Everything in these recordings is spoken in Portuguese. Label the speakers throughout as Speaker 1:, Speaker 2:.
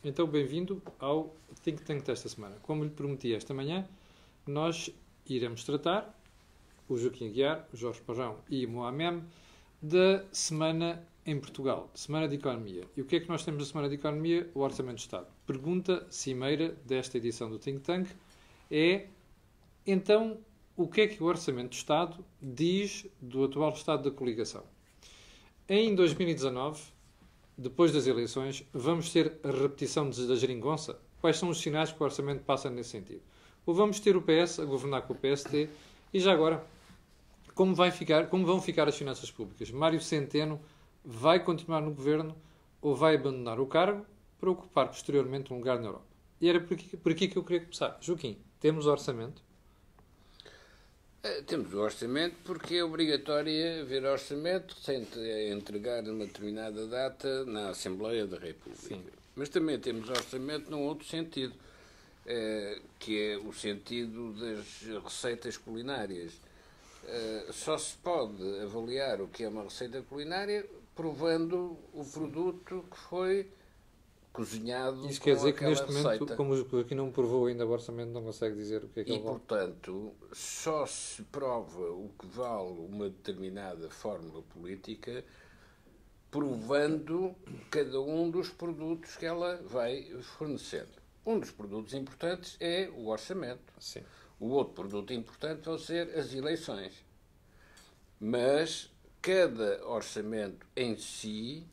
Speaker 1: Então, bem-vindo ao Think Tank desta semana. Como lhe prometi esta manhã, nós iremos tratar, o Joaquim Aguiar, o Jorge Parrão e o Mohamed, da Semana em Portugal, Semana de Economia. E o que é que nós temos na Semana de Economia? O Orçamento de Estado. Pergunta cimeira desta edição do Think Tank é, então, o que é que o Orçamento de Estado diz do atual estado da coligação? Em 2019, depois das eleições, vamos ter a repetição da geringonça? Quais são os sinais que o Orçamento passa nesse sentido? Ou vamos ter o PS a governar com o PST? E já agora, como vão ficar as finanças públicas? Mário Centeno vai continuar no governo ou vai abandonar o cargo para ocupar posteriormente um lugar na Europa? E era por aqui que eu queria começar. Joaquim, temos orçamento?
Speaker 2: Temos o orçamento porque é obrigatório haver orçamento sem entregar numa determinada data na Assembleia da República.
Speaker 1: Sim.
Speaker 2: Mas também temos orçamento num outro sentido, que é o sentido das receitas culinárias. Só se pode avaliar o que é uma receita culinária provando o produto que foi cozinhado.
Speaker 1: Isso quer dizer que neste
Speaker 2: receita.
Speaker 1: momento, como aqui não provou ainda o orçamento, não consegue dizer o que é que ele vale.
Speaker 2: E, portanto, só se prova o que vale uma determinada fórmula política provando cada um dos produtos que ela vai fornecendo. Um dos produtos importantes é o orçamento.
Speaker 1: Sim.
Speaker 2: O outro produto importante vão ser as eleições. Mas cada orçamento em si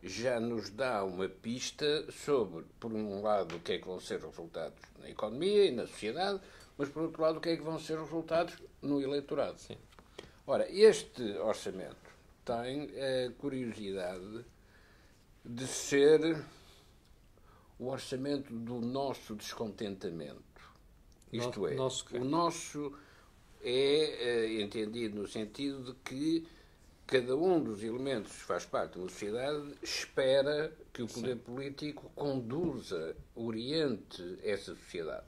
Speaker 2: já nos dá uma pista sobre, por um lado, o que é que vão ser os resultados na economia e na sociedade, mas, por outro lado, o que é que vão ser os resultados no eleitorado.
Speaker 1: Sim.
Speaker 2: Ora, este orçamento tem a curiosidade de ser o orçamento do nosso descontentamento. Isto é, o nosso é entendido no sentido de que cada um dos elementos que faz parte de uma sociedade espera que o poder político conduza, oriente essa sociedade.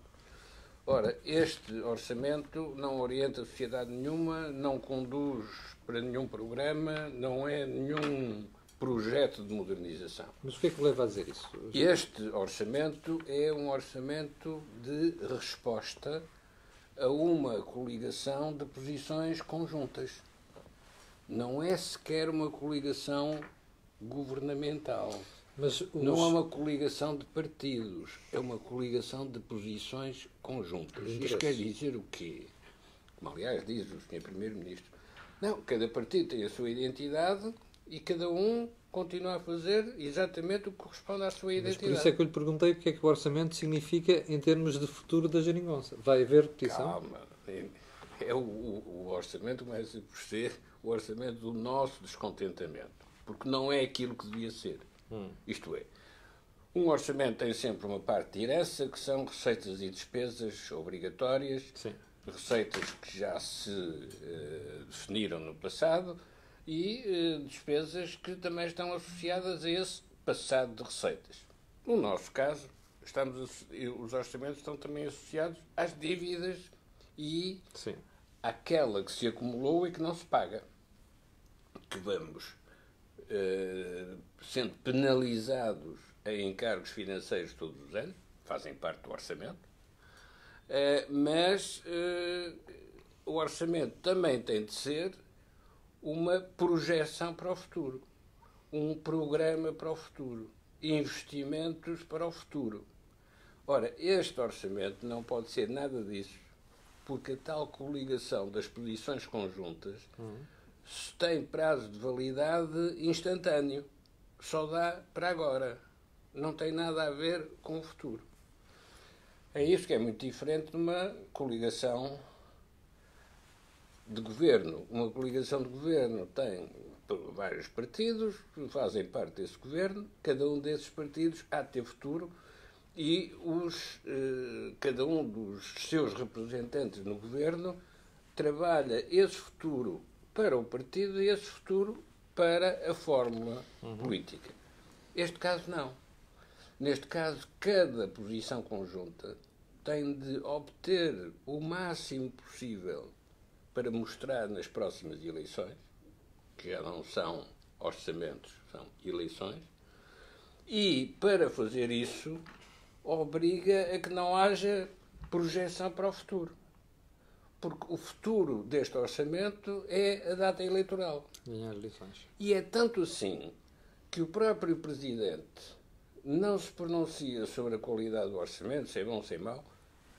Speaker 2: Ora, este orçamento não orienta a sociedade nenhuma, não conduz para nenhum programa, não é nenhum projeto de modernização.
Speaker 1: Mas o que é que leva a dizer isso?
Speaker 2: Este orçamento é um orçamento de resposta a uma coligação de posições conjuntas. Não é sequer uma coligação governamental. Não é uma coligação de partidos. É uma coligação de posições conjuntas. Isto quer dizer o quê? Como, aliás, diz o Sr. Primeiro-Ministro. Não, cada partido tem a sua identidade e cada um continua a fazer exatamente o que corresponde à sua identidade.
Speaker 1: Mas por isso é que eu lhe perguntei o que é que o orçamento significa em termos de futuro da geringonça. Vai haver repetição?
Speaker 2: Calma. É o orçamento começa por ser o orçamento do nosso descontentamento. Porque não é aquilo que devia ser. Isto é, um orçamento tem sempre uma parte de herança, que são receitas e despesas obrigatórias,
Speaker 1: Sim.
Speaker 2: Receitas que já se definiram no passado e despesas que também estão associadas a esse passado de receitas. No nosso caso, os orçamentos estão também associados às dívidas e
Speaker 1: Sim.
Speaker 2: àquela que se acumulou e que não se paga. Que vamos sendo penalizados em encargos financeiros todos os anos, fazem parte do orçamento, mas o orçamento também tem de ser uma projeção para o futuro, um programa para o futuro, investimentos para o futuro. Ora, este orçamento não pode ser nada disso, porque a tal coligação das posições conjuntas tem prazo de validade instantâneo. Só dá para agora. Não tem nada a ver com o futuro. É isso que é muito diferente de uma coligação de governo. Uma coligação de governo tem vários partidos que fazem parte desse governo. Cada um desses partidos há de ter futuro e cada um dos seus representantes no governo trabalha esse futuro para o partido e esse futuro para a fórmula política. Este caso não. Neste caso, cada posição conjunta tem de obter o máximo possível para mostrar nas próximas eleições, que já não são orçamentos, são eleições, E, para fazer isso, obriga a que não haja projeção para o futuro. Porque o futuro deste orçamento é a data eleitoral.
Speaker 1: Ganhar eleições.
Speaker 2: E é tanto assim que o próprio Presidente não se pronuncia sobre a qualidade do orçamento, se é bom, se é mau.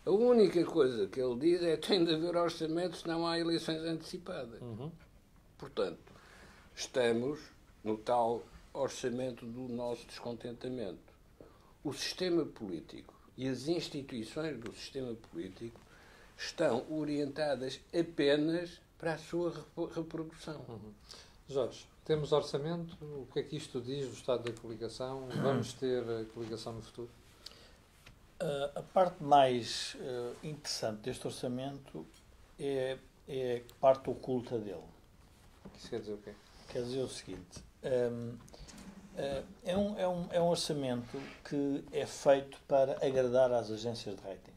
Speaker 2: A única coisa que ele diz é que tem de haver orçamento, senão há eleições antecipadas. Portanto, estamos no tal orçamento do nosso descontentamento. O sistema político e as instituições do sistema político estão orientadas apenas para a sua reprodução.
Speaker 1: Jorge, temos orçamento, o que é que isto diz do estado da coligação? Vamos ter coligação no futuro?
Speaker 3: A parte mais interessante deste orçamento é a parte oculta dele.
Speaker 1: Isso quer dizer o quê?
Speaker 3: Quer dizer o seguinte, é um orçamento que é feito para agradar às agências de rating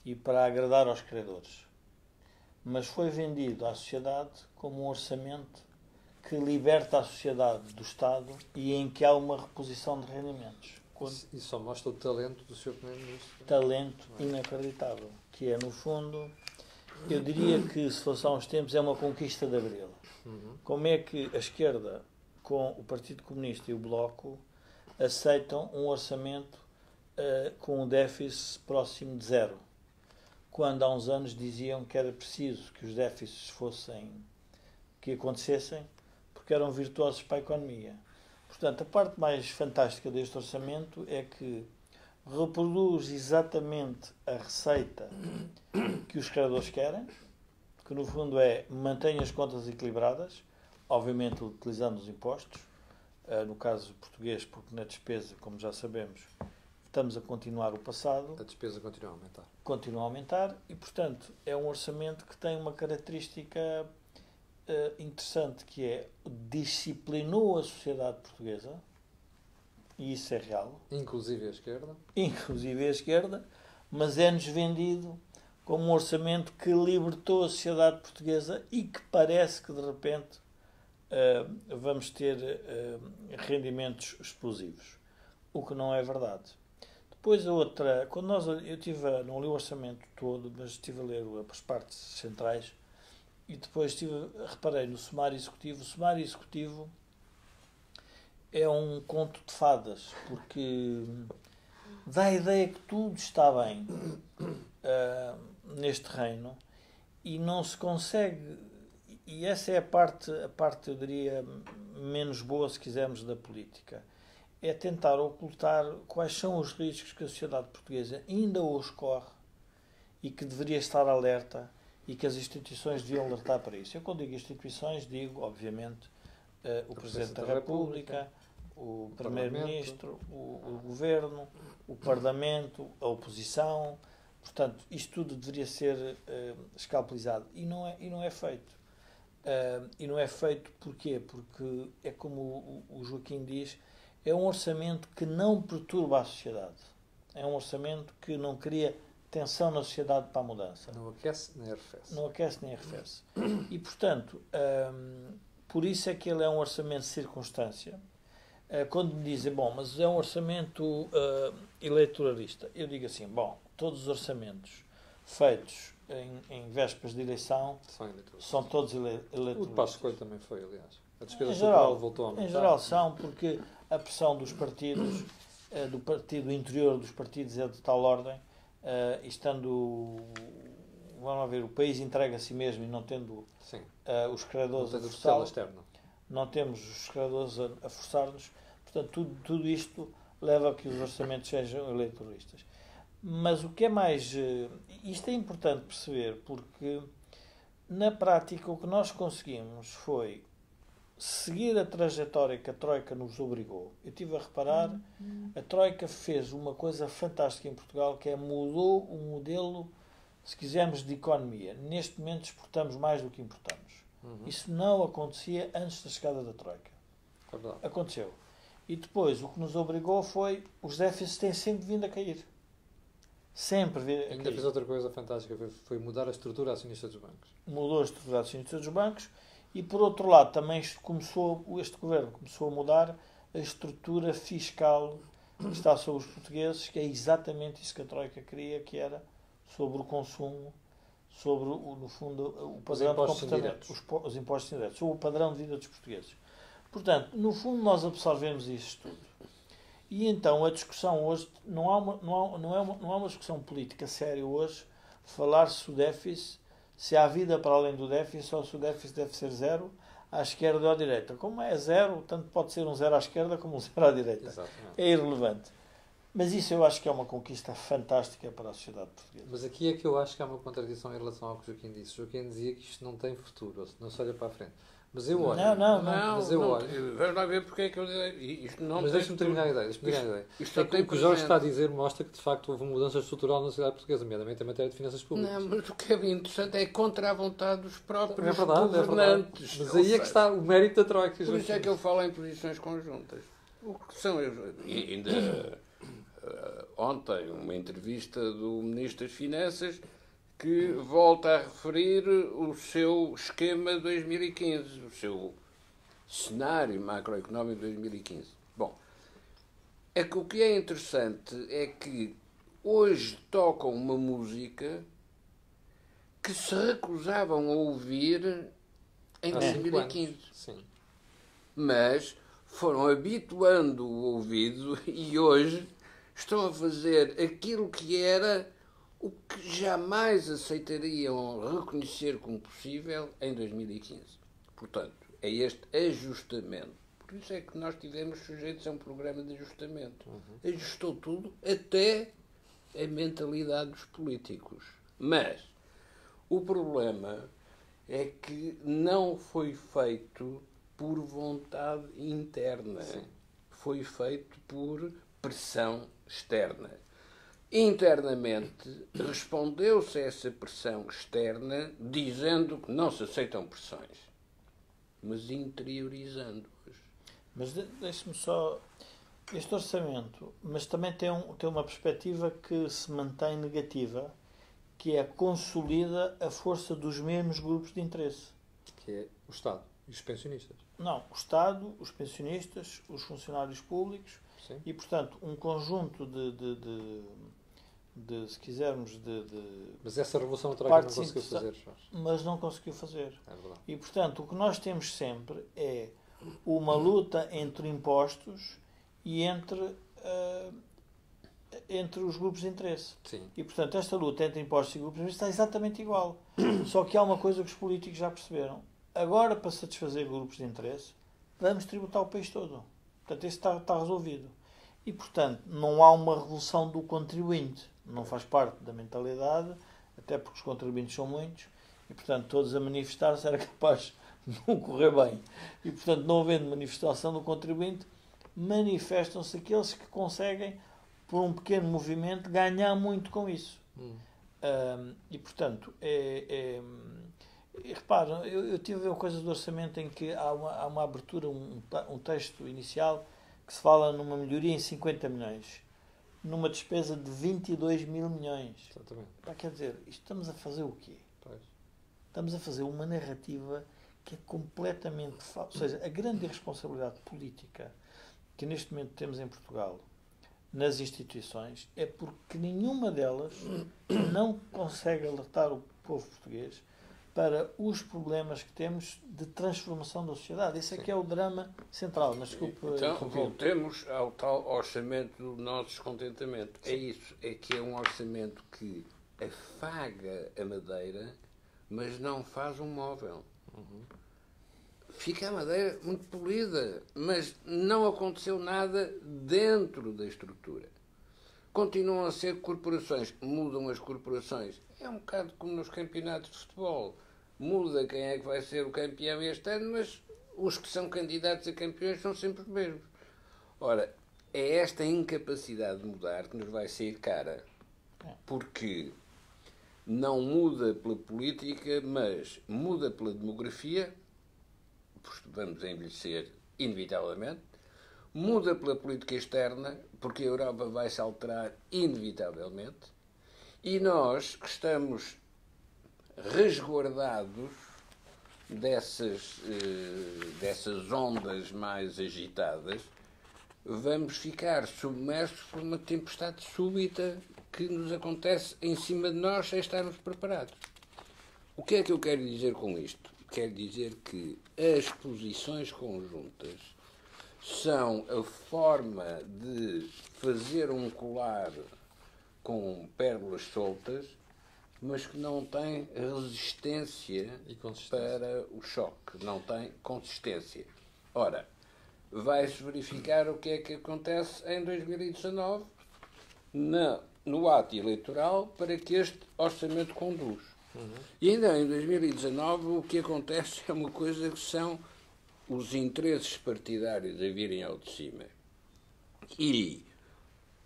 Speaker 3: e para agradar aos credores. Mas foi vendido à sociedade como um orçamento que liberta a sociedade do Estado e em que há uma reposição de rendimentos.
Speaker 1: Isso só mostra o talento do Sr. Primeiro-Ministro.
Speaker 3: Talento inacreditável, que é, no fundo, eu diria que, se fosse há uns tempos, é uma conquista de Abril. Como é que a esquerda, com o Partido Comunista e o Bloco, aceitam um orçamento com um déficit próximo de zero, quando há uns anos diziam que era preciso que os déficits que acontecessem, porque eram virtuosos para a economia. Portanto, a parte mais fantástica deste orçamento é que reproduz exatamente a receita que os credores querem, que no fundo é manter as contas equilibradas, obviamente utilizando os impostos, no caso português, porque na despesa, como já sabemos, estamos a continuar o passado.
Speaker 1: A despesa continua a aumentar.
Speaker 3: Continua a aumentar e, portanto, é um orçamento que tem uma característica interessante, que é disciplinou a sociedade portuguesa, e isso é real.
Speaker 1: Inclusive a esquerda.
Speaker 3: Inclusive a esquerda, mas é-nos vendido como um orçamento que libertou a sociedade portuguesa e que parece que, de repente, vamos ter rendimentos explosivos. O que não é verdade. Depois a outra, não li o orçamento todo, mas estive a ler as partes centrais e depois reparei no sumário executivo. O sumário executivo é um conto de fadas, porque dá a ideia que tudo está bem neste reino e não se consegue, e essa é a parte, eu diria, menos boa, se quisermos, da política. É tentar ocultar quais são os riscos que a sociedade portuguesa ainda hoje corre e que deveria estar alerta e que as instituições deviam alertar para isso. Eu, quando digo instituições, digo, obviamente, o Presidente da República, o Primeiro-Ministro, o Governo, o Parlamento, a oposição. Portanto, isto tudo deveria ser escalpelizado. E não é feito. E não é feito porquê? Porque é como o Joaquim diz, é um orçamento que não perturba a sociedade. É um orçamento que não cria tensão na sociedade para a mudança.
Speaker 1: Não aquece nem arrefece.
Speaker 3: Não aquece nem arrefece. E, portanto, por isso é que ele é um orçamento de circunstância. Quando me dizem, bom, mas é um orçamento eleitoralista, eu digo assim, bom, todos os orçamentos feitos em vésperas de eleição são todos eletoralistas.
Speaker 1: O de Passos Coelho também foi, aliás. A despesa
Speaker 3: em geral,
Speaker 1: social voltou a aumentar.
Speaker 3: Em geral são, porque a pressão dos partidos, do partido interior dos partidos é de tal ordem, estando, vamos ver, o país entregue a si mesmo e não tendo os credores a forçá-lo, não temos os credores a forçar-nos, portanto tudo isto leva a que os orçamentos sejam eleitoralistas. Mas o que é mais... isto é importante perceber, porque na prática o que nós conseguimos foi seguir a trajetória que a Troika nos obrigou. Eu estive a reparar, a Troika fez uma coisa fantástica em Portugal, que é mudou o modelo, se quisermos, de economia. Neste momento exportamos mais do que importamos. Isso não acontecia antes da chegada da Troika. Aconteceu. E depois o que nos obrigou foi, os déficits têm sempre vindo a cair. Sempre vindo a cair.
Speaker 1: Ainda fez outra coisa fantástica, foi mudar a estrutura acionista dos bancos.
Speaker 3: Mudou a estrutura acionista dos bancos. E, por outro lado, também este governo começou a mudar a estrutura fiscal que está sobre os portugueses, que é exatamente isso que a Troika queria, que era sobre o consumo, sobre, no fundo, o padrão de comportamento, os impostos indiretos, sobre o padrão de vida dos portugueses. Portanto, no fundo, nós absorvemos isso tudo. E então a discussão hoje não há uma discussão política séria hoje falar-se o déficit, se há vida para além do déficit ou se o déficit deve ser zero à esquerda ou à direita. Como é zero, tanto pode ser um zero à esquerda como um zero à direita.
Speaker 1: Exatamente.
Speaker 3: É irrelevante. Mas isso eu acho que é uma conquista fantástica para a sociedade portuguesa.
Speaker 1: Mas aqui é que eu acho que há uma contradição em relação ao que o Joaquim disse. O Joaquim dizia que isto não tem futuro, não se olha para a frente. Mas eu olho. Mas eu olho.
Speaker 2: Vamos lá ver porque é que eu isto não.
Speaker 1: Mas deixa-me terminar a ideia.
Speaker 2: Isto
Speaker 1: é que o que o Jorge está a dizer mostra que de facto houve uma mudança estrutural na sociedade portuguesa, nomeadamente em matéria de finanças públicas.
Speaker 2: Não, mas o que é interessante é contra a vontade dos próprios
Speaker 1: É verdade.
Speaker 2: governantes.
Speaker 1: Mas aí é que está o mérito da Troika.
Speaker 2: Por isso é que eu falo em posições conjuntas. O que são. Ainda ontem, uma entrevista do Ministro das Finanças que volta a referir o seu esquema de 2015, o seu cenário macroeconómico de 2015. Bom, é que o que é interessante é que hoje tocam uma música que se recusavam a ouvir em 2015.
Speaker 1: Sim.
Speaker 2: Mas foram habituando o ouvido e hoje estão a fazer aquilo que era o que jamais aceitariam reconhecer como possível em 2015. Portanto, é este ajustamento. Por isso é que nós estivemos sujeitos a um programa de ajustamento. Ajustou tudo, até a mentalidade dos políticos. Mas o problema é que não foi feito por vontade interna.
Speaker 1: Sim.
Speaker 2: Foi feito por pressão externa. Internamente, respondeu-se a essa pressão externa dizendo que não se aceitam pressões, mas interiorizando-as.
Speaker 3: Mas deixe-me só... Este orçamento, mas também tem uma perspectiva que se mantém negativa, que é consolida a força dos mesmos grupos de interesse.
Speaker 1: Que é o Estado e os pensionistas.
Speaker 3: Não, o Estado, os pensionistas, os funcionários públicos.
Speaker 1: Sim.
Speaker 3: E, portanto, um conjunto se quisermos,
Speaker 1: Mas essa revolução a Troika não conseguiu
Speaker 3: interessante,
Speaker 1: fazer, Jorge.
Speaker 3: mas não conseguiu fazer.
Speaker 1: É verdade.
Speaker 3: E, portanto, o que nós temos sempre é uma luta entre impostos e entre os grupos de interesse.
Speaker 1: Sim.
Speaker 3: E, portanto, esta luta entre impostos e grupos de interesse está exatamente igual. Só que há uma coisa que os políticos já perceberam. Agora, para satisfazer grupos de interesse, vamos tributar o país todo. Portanto, isso está resolvido. E, portanto, não há uma revolução do contribuinte. Não faz parte da mentalidade, até porque os contribuintes são muitos, e, portanto, todos a manifestar-se era capaz de não correr bem. E, portanto, não havendo manifestação do contribuinte, manifestam-se aqueles que conseguem, por um pequeno movimento, ganhar muito com isso. E, portanto, reparem, eu tive a ver coisas do orçamento em que há uma abertura, um texto inicial que se fala numa melhoria em 50 milhões, numa despesa de 22 mil milhões.
Speaker 1: Exatamente.
Speaker 3: Quer dizer, estamos a fazer o quê?
Speaker 1: Pois.
Speaker 3: Estamos a fazer uma narrativa que é completamente falsa. Ou seja, a grande irresponsabilidade política que neste momento temos em Portugal, nas instituições, é porque nenhuma delas não consegue alertar o povo português para os problemas que temos de transformação da sociedade. Esse é que é o drama central. Mas desculpe.
Speaker 2: Então, voltemos ao tal orçamento do nosso descontentamento. Sim. É isso. É que é um orçamento que afaga a madeira, mas não faz um móvel. Fica a madeira muito polida, mas não aconteceu nada dentro da estrutura. Continuam a ser corporações. Mudam as corporações. É um bocado como nos campeonatos de futebol. Muda quem é que vai ser o campeão este ano, mas os que são candidatos a campeões são sempre os mesmos. Ora, é esta incapacidade de mudar que nos vai sair cara. Porque não muda pela política, mas muda pela demografia, porque vamos envelhecer inevitavelmente, muda pela política externa, porque a Europa vai se alterar inevitavelmente, e nós que estamos resguardados dessas ondas mais agitadas, vamos ficar submersos por uma tempestade súbita que nos acontece em cima de nós sem estarmos preparados. O que é que eu quero dizer com isto? Quero dizer que as posições conjuntas são a forma de fazer um colar com pérolas soltas, mas que não tem resistência para o choque, não tem consistência. Ora, vai-se verificar o que é que acontece em 2019 no ato eleitoral para que este orçamento conduz. E ainda em 2019 o que acontece é uma coisa que são os interesses partidários a virem ao de cima. E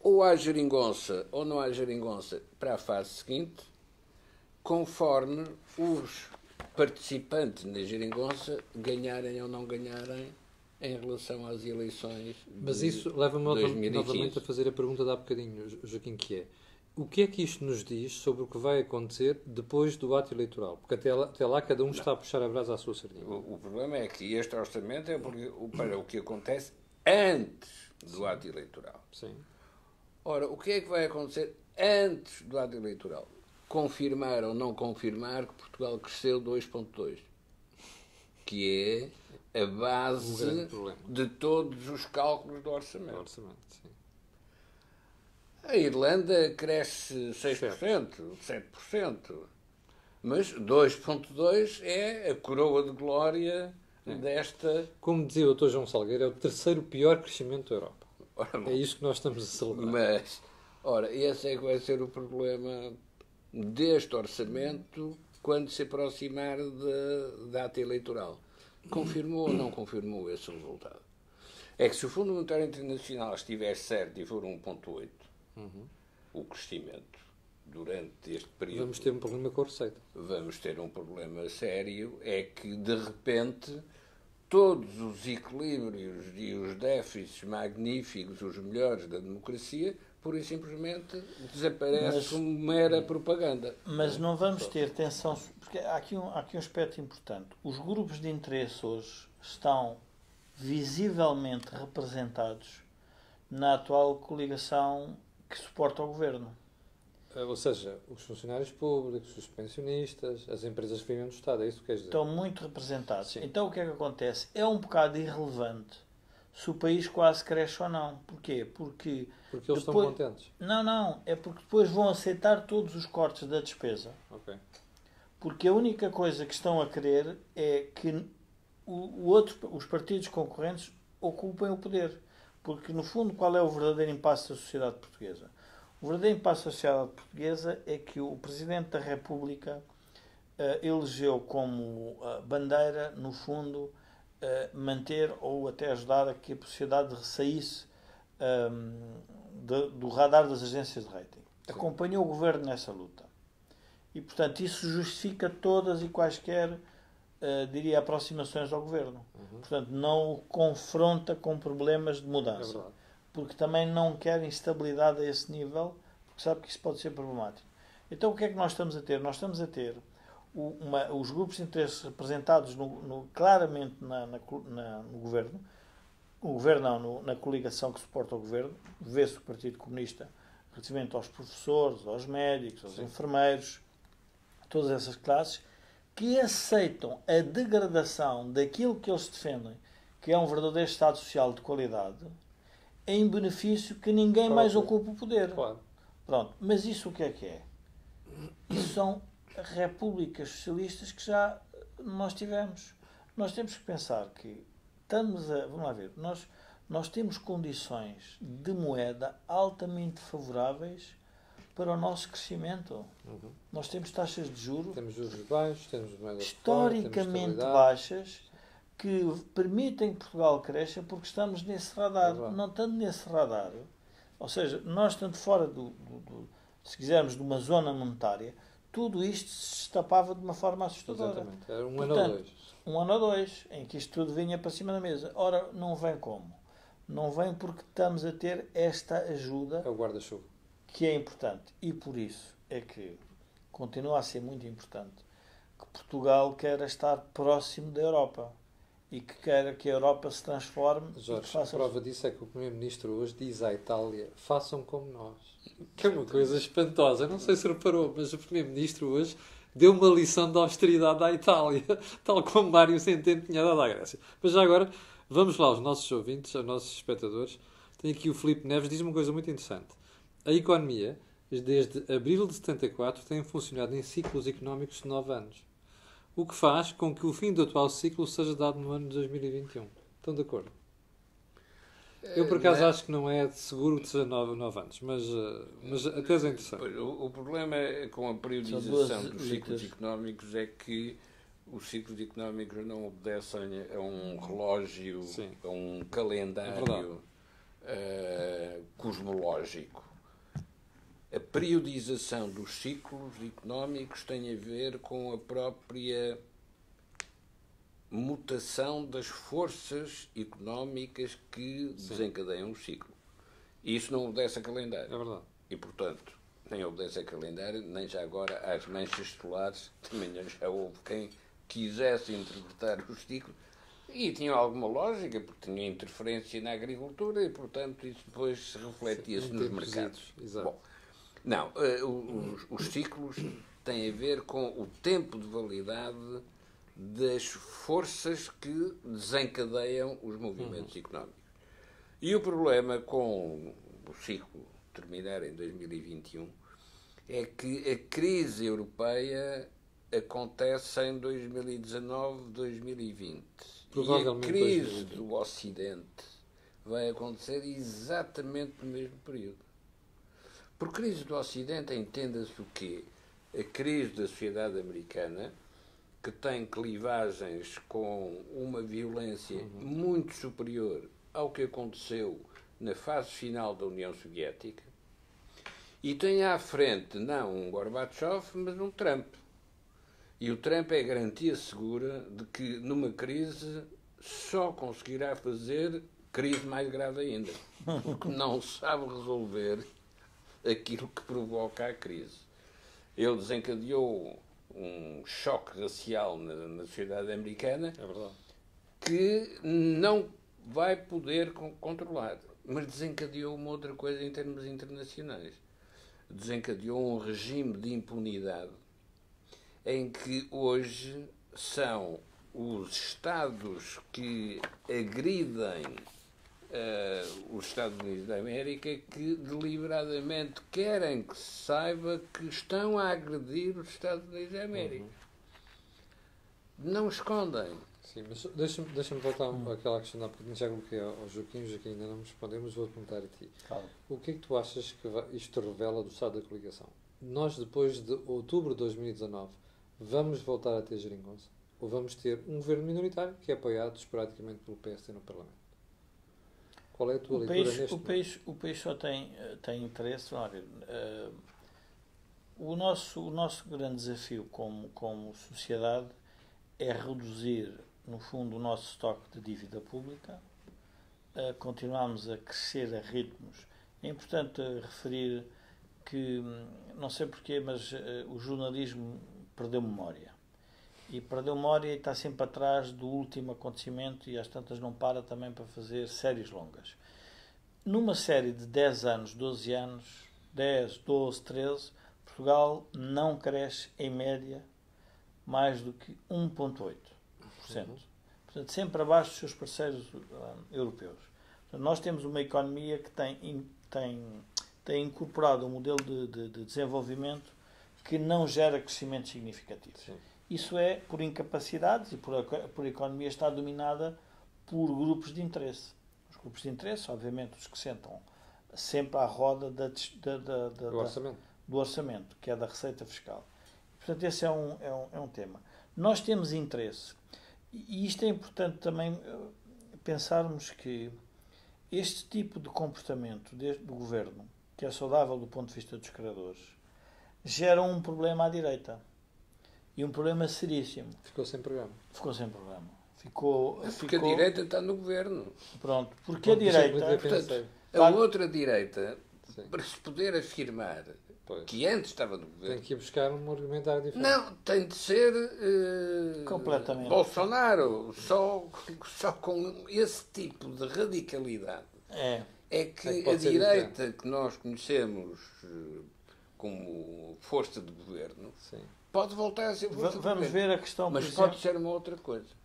Speaker 2: ou há geringonça ou não há geringonça para a fase seguinte, conforme os participantes na geringonça ganharem ou não ganharem em relação às eleições de
Speaker 1: Mas isso leva-me
Speaker 2: 2015.
Speaker 1: novamente a fazer a pergunta de há bocadinho, Joaquim, que é: o que é que isto nos diz sobre o que vai acontecer depois do ato eleitoral? Porque até lá cada um está a puxar a brasa à sua sardinha.
Speaker 2: O problema é que este orçamento é para o que acontece antes do ato eleitoral.
Speaker 1: Sim.
Speaker 2: Ora, o que é que vai acontecer antes do ato eleitoral? Confirmar ou não confirmar que Portugal cresceu 2,2, que é a base de todos os cálculos do orçamento.
Speaker 1: Sim.
Speaker 2: A Irlanda cresce 6%, 7%, mas 2,2% é a coroa de glória desta...
Speaker 1: Como dizia o Dr. João Salgueiro, é o terceiro pior crescimento da Europa. É isso que nós estamos a celebrar.
Speaker 2: Mas, ora, esse é que vai ser o problema deste orçamento quando se aproximar da data eleitoral. Confirmou ou não confirmou esse resultado? É que se o Fundo Monetário Internacional estiver certo e for 1,8%, o crescimento durante este período...
Speaker 1: Vamos ter um problema com a receita.
Speaker 2: Vamos ter um problema sério, é que, de repente, todos os equilíbrios e os déficits magníficos, os melhores da democracia, pura e simplesmente desaparece como mera propaganda.
Speaker 3: Mas não vamos ter tensão, porque há aqui um aspecto importante. Os grupos de interesse hoje estão visivelmente representados na atual coligação que suporta o governo.
Speaker 1: Ou seja, os funcionários públicos, os pensionistas, as empresas que vivem no Estado, é isso que queres dizer?
Speaker 3: Estão muito representados.
Speaker 1: Sim.
Speaker 3: Então o que é que acontece? É um bocado irrelevante se o país quase cresce ou não. Porquê? Porque
Speaker 1: eles
Speaker 3: depois...
Speaker 1: estão contentes.
Speaker 3: Não. É porque depois vão aceitar todos os cortes da despesa.
Speaker 1: Ok.
Speaker 3: Porque a única coisa que estão a querer é que os partidos concorrentes ocupem o poder. Porque, no fundo, qual é o verdadeiro impasse da sociedade portuguesa? O verdadeiro impasse da sociedade portuguesa é que o Presidente da República elegeu como bandeira, no fundo, manter ou até ajudar a que a sociedade saísse do radar das agências de rating. Sim. Acompanhou o governo nessa luta. E, portanto, isso justifica todas e quaisquer, diria, aproximações ao governo. Portanto, não o confronta com problemas de mudança.
Speaker 1: É verdade.
Speaker 3: Porque também não quer instabilidade a esse nível, porque sabe que isso pode ser problemático. Então, o que é que nós estamos a ter? Nós estamos a ter os grupos de interesse representados claramente no governo, na coligação que suporta o governo, vê-se o Partido Comunista relativamente aos professores, aos médicos, aos enfermeiros, todas essas classes, que aceitam a degradação daquilo que eles defendem, que é um verdadeiro Estado Social de qualidade, em benefício que ninguém mais ocupe o poder.
Speaker 1: Claro.
Speaker 3: Pronto. Mas isso o que é? Isso são repúblicas socialistas que já nós tivemos. Nós temos que pensar que vamos lá ver, nós temos condições de moeda altamente favoráveis para o nosso crescimento. Nós temos taxas de juros...
Speaker 1: Temos juros baixos, temos moeda
Speaker 3: historicamente baixas, que permitem que Portugal cresça porque estamos nesse radar. Não estando nesse radar, ou seja, nós estando fora se quisermos, de uma zona monetária, tudo isto se destapava de uma forma assustadora.
Speaker 1: Exatamente. Era um ano ou dois.
Speaker 3: Um ano ou dois, em que isto tudo vinha para cima da mesa. Ora, não vem como? Não vem porque estamos a ter esta ajuda...
Speaker 1: É o guarda-chuva.
Speaker 3: Que é importante. E por isso é que continua a ser muito importante que Portugal queira estar próximo da Europa. e que quer que a Europa se transforme.
Speaker 1: Jorge,
Speaker 3: e que
Speaker 1: a prova disso é que o Primeiro-Ministro hoje diz à Itália: façam como nós. Que é uma coisa espantosa. Não sei se reparou, mas o Primeiro-Ministro hoje deu uma lição de austeridade à Itália, tal como Mário Centeno tinha dado à Grécia. Mas já agora, vamos lá aos nossos ouvintes, aos nossos espectadores. Tem aqui o Filipe Neves, diz uma coisa muito interessante. A economia, desde abril de 74, tem funcionado em ciclos económicos de 9 anos. O que faz com que o fim do atual ciclo seja dado no ano de 2021. Estão de acordo? Eu, por acaso, acho que não é seguro de ser 9 anos, mas a tese é interessante.
Speaker 2: O problema com a periodização dos ciclos económicos é que os ciclos económicos não obedecem a um relógio, sim, a um calendário cosmológico. A periodização dos ciclos económicos tem a ver com a própria mutação das forças económicas que desencadeiam o ciclo. E isso não obedece a calendário.
Speaker 1: É verdade.
Speaker 2: E, portanto, nem obedece a calendário, nem já agora às manchas solares. Também já houve quem quisesse interpretar o ciclo e tinha alguma lógica, porque tinha interferência na agricultura e, portanto, isso depois se refletia-se nos mercados.
Speaker 1: Exato. Bom,
Speaker 2: não, os ciclos têm a ver com o tempo de validade das forças que desencadeiam os movimentos económicos. E o problema com o ciclo terminar em 2021 é que a crise europeia acontece em 2019, 2020.
Speaker 1: Provavelmente
Speaker 2: e a crise
Speaker 1: 2020.
Speaker 2: do Ocidente vai acontecer exatamente no mesmo período. Por crise do Ocidente entenda-se o quê? A crise da sociedade americana, que tem clivagens com uma violência muito superior ao que aconteceu na fase final da União Soviética, e tem à frente não um Gorbachev, mas um Trump. E o Trump é a garantia segura de que numa crise só conseguirá fazer crise mais grave ainda, porque não sabe resolver aquilo que provoca a crise. Ele desencadeou um choque racial na sociedade americana,
Speaker 1: é verdade,
Speaker 2: que não vai poder controlar. Mas desencadeou uma outra coisa em termos internacionais. Desencadeou um regime de impunidade em que hoje são os Estados que agridem os Estados Unidos da América que deliberadamente querem que se saiba que estão a agredir os Estados Unidos da América. Não escondem.
Speaker 1: Sim, mas deixa-me voltar àquela questão da porque já coloquei ao Joaquim, o Joaquim ainda não me respondeu, mas vou perguntar a ti.
Speaker 3: Claro.
Speaker 1: O que é que tu achas que isto revela do estado da coligação? Nós, depois de outubro de 2019, vamos voltar a ter geringonça? Ou vamos ter um governo minoritário que é apoiado esporadicamente pelo PSD no Parlamento? Qual é a tua leitura neste momento?
Speaker 3: O país só tem interesse. Olha, o nosso grande desafio como sociedade é reduzir, no fundo, o nosso estoque de dívida pública. Continuamos a crescer a ritmos. É importante referir que, não sei porquê, mas o jornalismo perdeu memória. E perdeu memória e está sempre atrás do último acontecimento e às tantas não para também para fazer séries longas. Numa série de 10 anos, 12 anos, 10, 12, 13, Portugal não cresce em média mais do que 1,8%. Portanto, sempre abaixo dos seus parceiros europeus. Portanto, nós temos uma economia que tem incorporado um modelo de desenvolvimento que não gera crescimento significativo. Sim. Isso é por incapacidades e por a economia estar dominada por grupos de interesse. Os grupos de interesse, obviamente, os que sentam sempre à roda do orçamento, que é da receita fiscal. Portanto, esse é um tema. Nós temos interesse, e isto é importante também pensarmos que este tipo de comportamento do governo, que é saudável do ponto de vista dos credores, gera um problema à direita. E um problema seríssimo.
Speaker 1: Ficou sem programa.
Speaker 2: Porque a direita está no governo.
Speaker 3: Pronto. Porque a direita...
Speaker 2: Portanto, a outra direita, sim, para se poder afirmar
Speaker 1: Pois.
Speaker 2: que antes estava no governo.
Speaker 1: Tem que ir buscar um argumentário diferente.
Speaker 2: Não, tem de ser
Speaker 3: Completamente.
Speaker 2: Bolsonaro. Só com esse tipo de radicalidade
Speaker 3: É.
Speaker 2: é que a
Speaker 1: pode ser
Speaker 2: direita que nós conhecemos como força de governo
Speaker 1: Sim.
Speaker 2: pode voltar a ser força de
Speaker 3: Vamos
Speaker 2: governo.
Speaker 3: ver a questão,
Speaker 2: Mas
Speaker 3: por
Speaker 2: pode
Speaker 3: exemplo,
Speaker 2: ser uma outra coisa.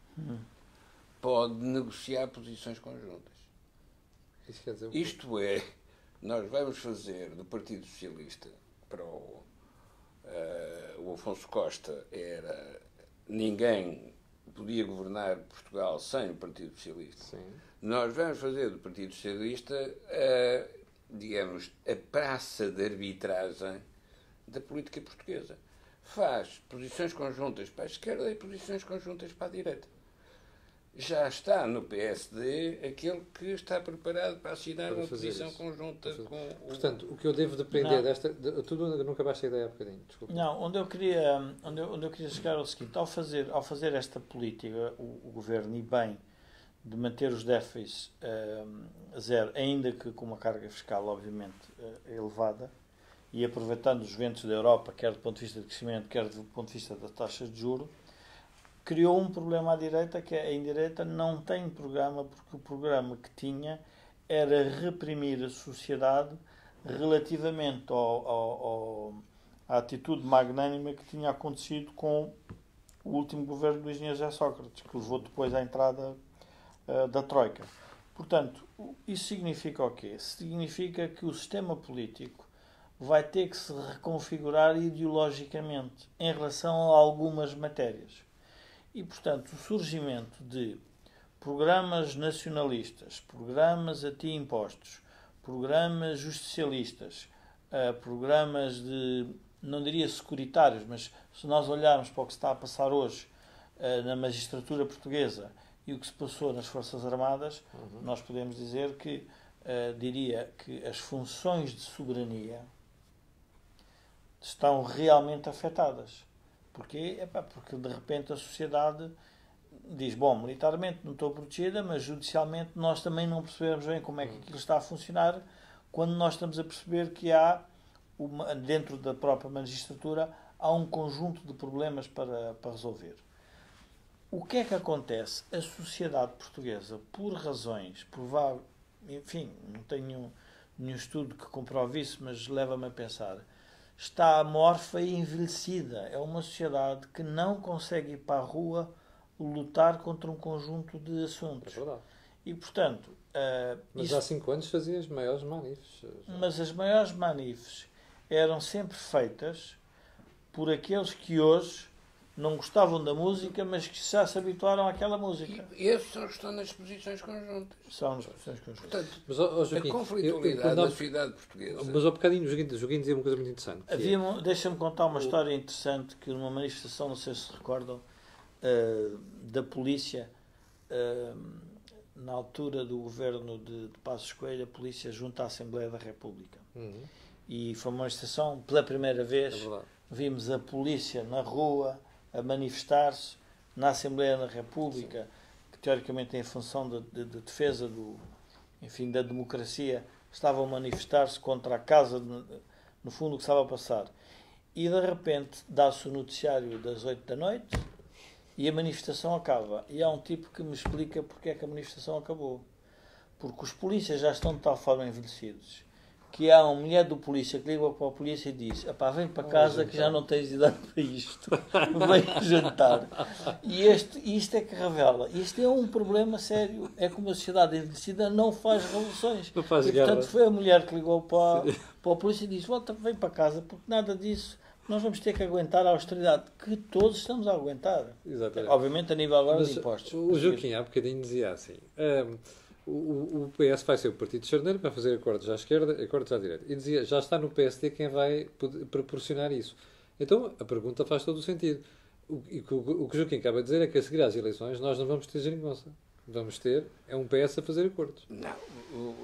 Speaker 2: Pode negociar posições conjuntas.
Speaker 1: Isso quer dizer o quê?
Speaker 2: Isto é, nós vamos fazer do Partido Socialista para o Afonso Costa era ninguém podia governar Portugal sem o Partido Socialista.
Speaker 1: Sim.
Speaker 2: Nós vamos fazer do Partido Socialista digamos, a praça de arbitragem da política portuguesa. Faz posições conjuntas para a esquerda e posições conjuntas para a direita. Já está no PSD aquele que está preparado para assinar
Speaker 1: Para
Speaker 2: uma
Speaker 1: fazer
Speaker 2: posição
Speaker 1: isso.
Speaker 2: conjunta com o...
Speaker 1: Portanto, o que eu devo depender
Speaker 3: Não.
Speaker 1: desta... Tu nunca acabaste a ideia há bocadinho, desculpa.
Speaker 3: não, onde eu queria chegar é o seguinte: ao fazer esta política, o governo, e bem, de manter os déficits a zero, ainda que com uma carga fiscal, obviamente, elevada, e aproveitando os ventos da Europa, quer do ponto de vista de crescimento, quer do ponto de vista das taxas de juros, criou um problema à direita, que é a direita não tem programa, porque o programa que tinha era reprimir a sociedade relativamente à atitude magnânima que tinha acontecido com o último governo do engenheiro José Sócrates, que levou depois à entrada da Troika. Portanto, isso significa o quê? Significa que o sistema político vai ter que se reconfigurar ideologicamente em relação a algumas matérias. E, portanto, o surgimento de programas nacionalistas, programas anti-impostos, programas justicialistas, programas de, não diria securitários, mas se nós olharmos para o que se está a passar hoje na magistratura portuguesa e o que se passou nas Forças Armadas, nós podemos dizer que, diria que as funções de soberania estão realmente afetadas. Porquê? Porque de repente a sociedade diz, bom, militarmente não estou protegida, mas judicialmente nós também não percebemos bem como é que aquilo está a funcionar, quando nós estamos a perceber que há, dentro da própria magistratura, há um conjunto de problemas para resolver. O que é que acontece? A sociedade portuguesa, por razões prováveis, enfim, não tenho nenhum estudo que comprove isso, mas leva-me a pensar, está amorfa e envelhecida. É uma sociedade que não consegue ir para a rua lutar contra um conjunto de assuntos.
Speaker 1: É verdade.
Speaker 3: E, portanto...
Speaker 1: Mas há 5 anos fazia as maiores manifes.
Speaker 3: Mas as maiores manifes eram sempre feitas por aqueles que hoje não gostavam da música, mas que já se habituaram àquela música.
Speaker 2: E esses são os que estão nas posições conjuntas.
Speaker 3: São nas posições conjuntas.
Speaker 2: Portanto,
Speaker 1: Mas,
Speaker 2: a conflitualidade da sociedade portuguesa...
Speaker 1: Mas ao bocadinho, o Joaquim dizia uma coisa muito interessante.
Speaker 3: Deixa-me contar uma história interessante que numa manifestação, não sei se recordam, da polícia, na altura do governo de Passos Coelho, a polícia junto à Assembleia da República. E foi uma manifestação, pela primeira vez, vimos a polícia na rua a manifestar-se na Assembleia da República, que teoricamente tem a função de defesa da democracia, estavam a manifestar-se contra a casa, no fundo, o que estava a passar. E de repente dá-se o noticiário das 8 da noite e a manifestação acaba. E há um tipo que me explica porque é que a manifestação acabou. Porque os polícias já estão de tal forma envelhecidos que há uma mulher do polícia que liga para a polícia e diz: vem para casa que já não tens idade para isto, vem jantar. E isto é que revela, isto é um problema sério, é que uma sociedade envelhecida não faz revoluções.
Speaker 1: Não faz
Speaker 3: e portanto foi a mulher que ligou para a polícia e disse: vem para casa, porque nada disso nós vamos ter que aguentar a austeridade que todos estamos a aguentar.
Speaker 1: Exatamente.
Speaker 3: Obviamente a nível agora de impostos.
Speaker 1: O Joaquim há bocadinho dizia assim: o PS vai ser o partido charneiro, vai fazer acordos à esquerda e acordos à direita. E dizia, já está no PSD quem vai proporcionar isso. Então, a pergunta faz todo o sentido. O que o Joaquim acaba de dizer é que a seguir às eleições nós não vamos ter geringonça. Vamos ter um PS a fazer acordos.
Speaker 2: Não.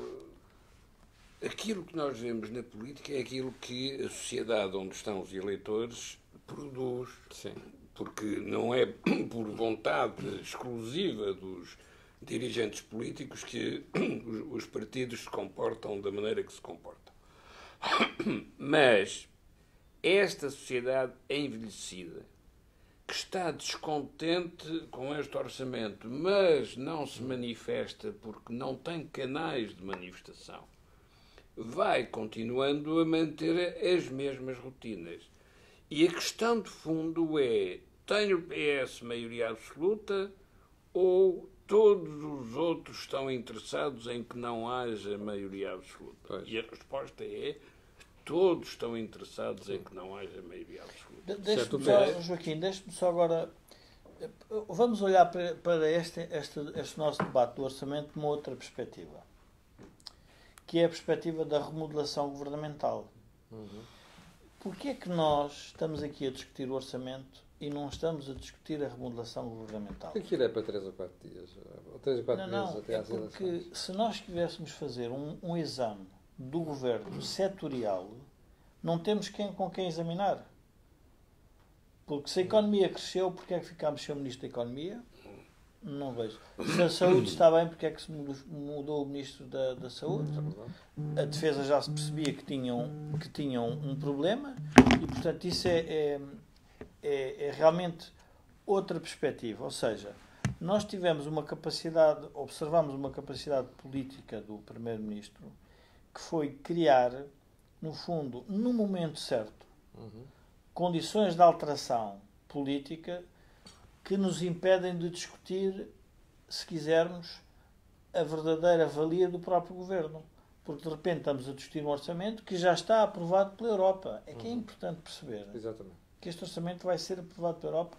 Speaker 2: Aquilo que nós vemos na política é aquilo que a sociedade onde estão os eleitores produz.
Speaker 1: Sim.
Speaker 2: Porque não é por vontade exclusiva dos dirigentes políticos que os partidos se comportam da maneira que se comportam. Mas esta sociedade é envelhecida, que está descontente com este orçamento, mas não se manifesta porque não tem canais de manifestação, vai continuando a manter as mesmas rotinas. E a questão de fundo é: tem o PS maioria absoluta ou todos os outros estão interessados em que não haja maioria absoluta?
Speaker 1: Pois.
Speaker 2: E a resposta é: todos estão interessados em que não haja maioria absoluta.
Speaker 3: Deixe-me só, Joaquim, deixe-me só agora. Vamos olhar para este nosso debate do orçamento de uma outra perspectiva, que é a perspectiva da remodelação governamental. Porquê é que nós estamos aqui a discutir o orçamento e não estamos a discutir a remodelação governamental?
Speaker 1: Aquilo é para 3 ou 4 dias. Ou 3 ou 4 meses até às eleições.
Speaker 3: Porque se nós quiséssemos fazer um exame do governo setorial, não temos com quem examinar. Porque se a economia cresceu, porque é que ficámos sem o Ministro da Economia? Não vejo. Se a saúde está bem, porque é que se mudou o Ministro da Saúde? A defesa já se percebia que tinham um problema e, portanto, isso é realmente outra perspectiva. Ou seja, nós tivemos observamos uma capacidade política do Primeiro-Ministro que foi criar, no fundo, no momento certo, condições de alteração política que nos impedem de discutir, se quisermos, a verdadeira valia do próprio governo. Porque, de repente, estamos a discutir um orçamento que já está aprovado pela Europa. É que é importante perceber que este orçamento vai ser aprovado pela Europa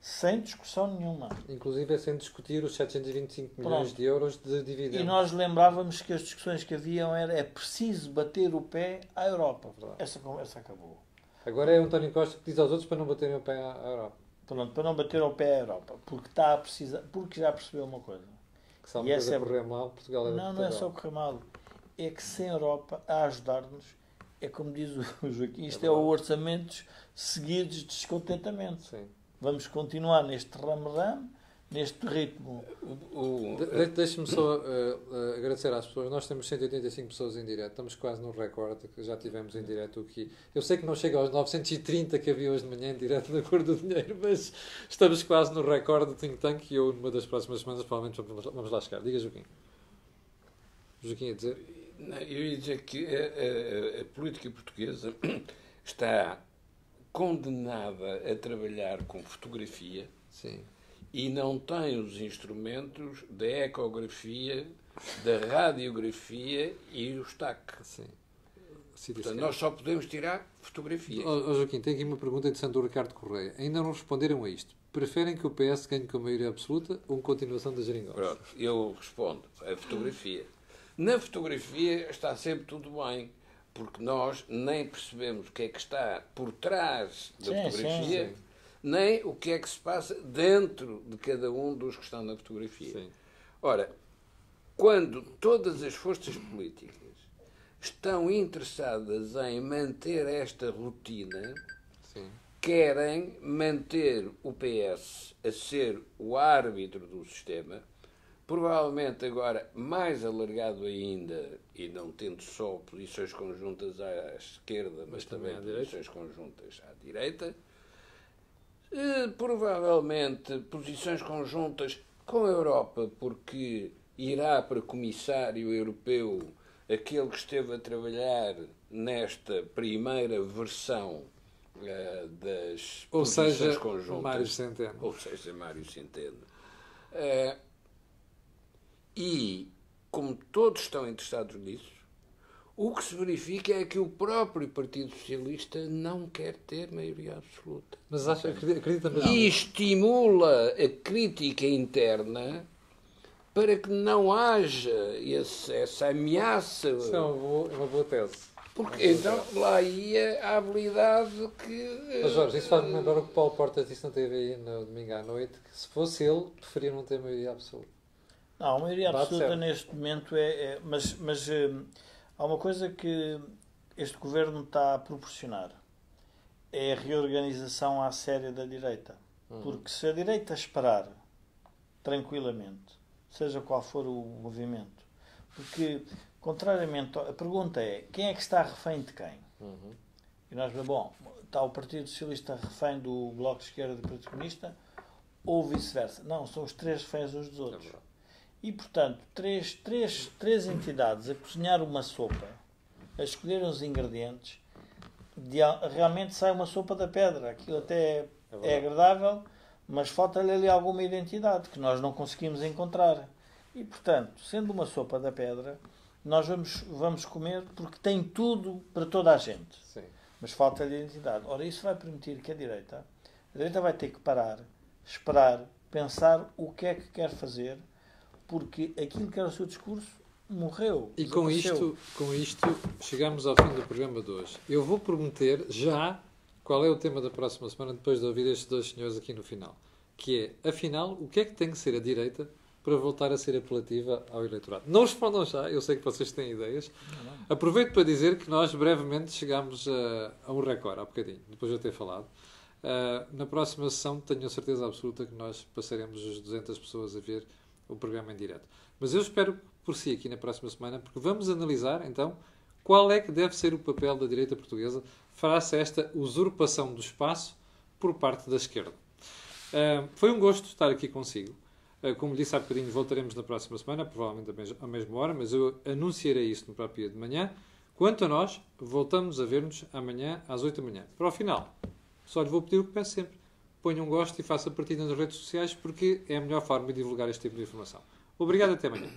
Speaker 3: sem discussão nenhuma.
Speaker 1: Inclusive é sem discutir os 725 milhões de euros de dividendos.
Speaker 3: E nós lembrávamos que as discussões que haviam é preciso bater o pé à Europa. Essa conversa acabou.
Speaker 1: Agora é o António Costa que diz aos outros para não baterem o pé à Europa.
Speaker 3: Pronto, para não bater o pé à Europa. Porque está a precisar, porque já percebeu uma coisa.
Speaker 1: Que se alguma coisa correr mal, Portugal é
Speaker 3: não é só correr mal. É que sem Europa a ajudar-nos, é como diz o Joaquim, isto é o orçamentos seguidos de descontentamento.
Speaker 1: Sim.
Speaker 3: Vamos continuar neste ramo-ramo, neste ritmo.
Speaker 1: Deixe-me só agradecer às pessoas. Nós temos 185 pessoas em direto. Estamos quase no recorde que já tivemos em direto aqui. Eu sei que não chega aos 930 que havia hoje de manhã em direto na Cor do Dinheiro, mas estamos quase no recorde do Think Tank e eu, numa das próximas semanas, provavelmente vamos lá chegar. Diga, Joaquim. Joaquim, a dizer?
Speaker 2: Eu ia dizer que a política portuguesa está condenada a trabalhar com fotografia.
Speaker 1: Sim.
Speaker 2: E não tem os instrumentos da ecografia, da radiografia e o TAC.
Speaker 1: Sim.
Speaker 2: Portanto, nós só podemos tirar fotografias.
Speaker 1: Joaquim, tem aqui uma pergunta interessante do Ricardo Correia. Ainda não responderam a isto. Preferem que o PS ganhe com a maioria absoluta ou continuação da geringonça?
Speaker 2: Pronto, eu respondo. A fotografia. Na fotografia está sempre tudo bem, porque nós nem percebemos o que é que está por trás da fotografia,
Speaker 3: sim.
Speaker 2: Nem o que é que se passa dentro de cada um dos que estão na fotografia.
Speaker 1: Sim.
Speaker 2: Ora, quando todas as forças políticas estão interessadas em manter esta rotina,
Speaker 1: Sim.
Speaker 2: querem manter o PS a ser o árbitro do sistema, provavelmente agora mais alargado ainda, e não tendo só posições conjuntas à esquerda, mas também posições conjuntas à direita, provavelmente posições conjuntas com a Europa, porque irá para comissário europeu aquele que esteve a trabalhar nesta primeira versão das posições conjuntas.
Speaker 1: Mário Centeno.
Speaker 2: Ou seja, Mário Centeno. E, como todos estão interessados nisso, o que se verifica é que o próprio Partido Socialista não quer ter maioria absoluta.
Speaker 1: Mas acredita mesmo?
Speaker 2: E estimula a crítica interna para que não haja essa ameaça.
Speaker 1: Isso é uma boa tese.
Speaker 2: Porque então lá ia a habilidade que...
Speaker 1: Mas Jorge, isso faz-me lembrar o que Paulo Portas disse na TV no domingo à noite, que se fosse ele, preferia não ter maioria absoluta.
Speaker 3: Não, a maioria absoluta neste momento mas há uma coisa que este governo está a proporcionar. É a reorganização à séria da direita. Porque se a direita esperar tranquilamente, seja qual for o movimento, porque, contrariamente, a pergunta é quem é que está refém de quem? E nós vemos, bom, está o Partido Socialista refém do Bloco de Esquerda e do Partido Comunista, ou vice-versa. Não, são os três reféns uns dos outros. E, portanto, três entidades a cozinhar uma sopa, a escolher os ingredientes, realmente sai uma sopa da pedra. Aquilo até é agradável, mas falta-lhe ali alguma identidade que nós não conseguimos encontrar. E, portanto, sendo uma sopa da pedra, nós vamos comer porque tem tudo para toda a gente.
Speaker 1: Sim.
Speaker 3: Mas falta-lhe identidade. Ora, isso vai permitir que a direita vai ter que parar, esperar, pensar o que é que quer fazer, porque aquilo que era o seu discurso morreu.
Speaker 1: E com isto chegamos ao fim do programa de hoje. Eu vou prometer já qual é o tema da próxima semana, depois de ouvir estes dois senhores aqui no final. Que é, afinal, o que é que tem que ser a direita para voltar a ser apelativa ao eleitorado? Não respondam já, eu sei que vocês têm ideias. Não. Aproveito para dizer que nós brevemente chegámos a um recorde, há bocadinho, depois de eu ter falado. Na próxima sessão tenho a certeza absoluta que nós passaremos as 200 pessoas a ver o programa em direto. Mas eu espero por si aqui na próxima semana, porque vamos analisar, então, qual é que deve ser o papel da direita portuguesa face a esta usurpação do espaço por parte da esquerda. Foi um gosto estar aqui consigo. Como disse há bocadinho, voltaremos na próxima semana, provavelmente à mesma hora, mas eu anunciarei isso no próprio dia de manhã. Quanto a nós, voltamos a ver-nos amanhã às 8 da manhã. Para o final, só lhe vou pedir o que peço sempre. Ponha um gosto e faça partida nas redes sociais, porque é a melhor forma de divulgar este tipo de informação. Obrigado, até amanhã.